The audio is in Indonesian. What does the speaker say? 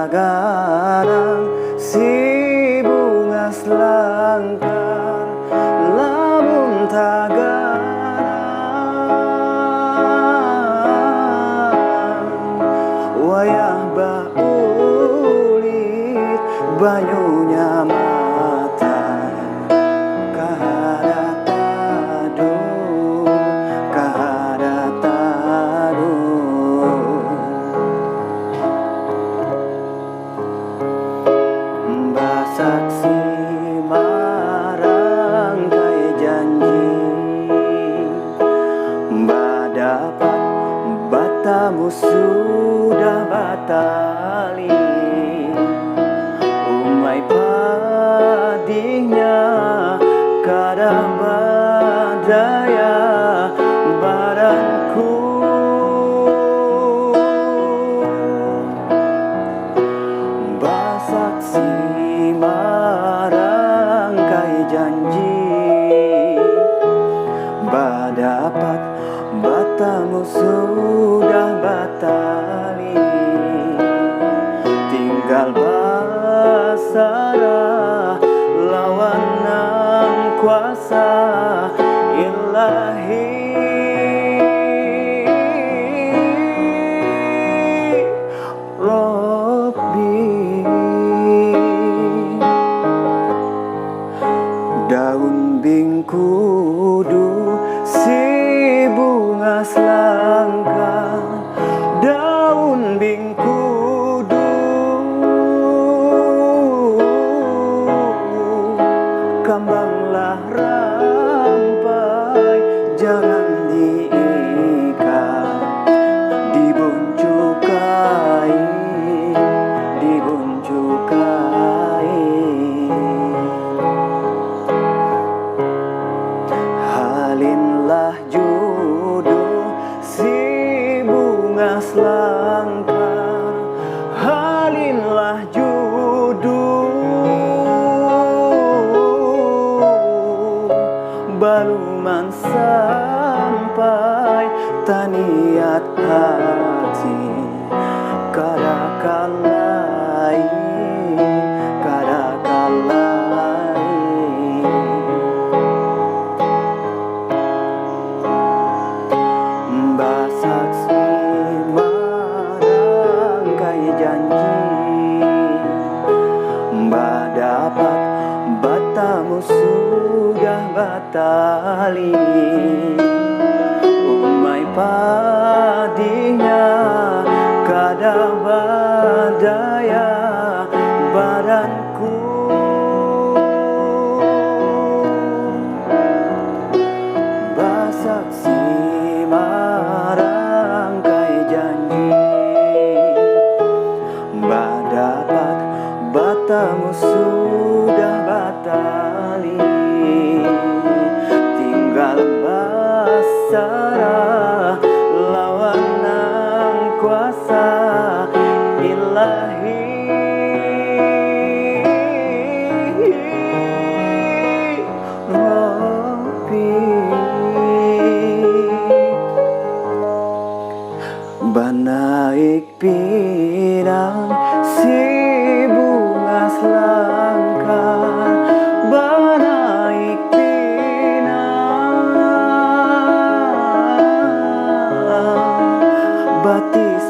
garang si bunga selangkar lamun tagarang wayah baulit banyunya mata kahara tadu Mbah saksi marang kaya janji Mbah dapat batamu sudah batali umai padihnya kada badaya baranku Mbah saksi marang kaya janji Mbah dapat batamu sudah batali tinggal basarah lawan nang kuasa ilahi Robbi daun bingkudu si bunga selangkar daun bingkudu kambanglah rampai jangan diikat dibuncukai halinlah jodoh si bunga selangkar halinlah jodoh baluman sampai taniat hati kadakalai Mbah saksi marang kaya janji Mbah dapat batamu sudah batali umai padihnya kada badaya badanku Mbah saksi marang kaya janji Mbah dapat batamu sudah batali tinggal basarah lawan nang kuasa ilahi Banaik pirang si bunga selangkar banaik pinang batis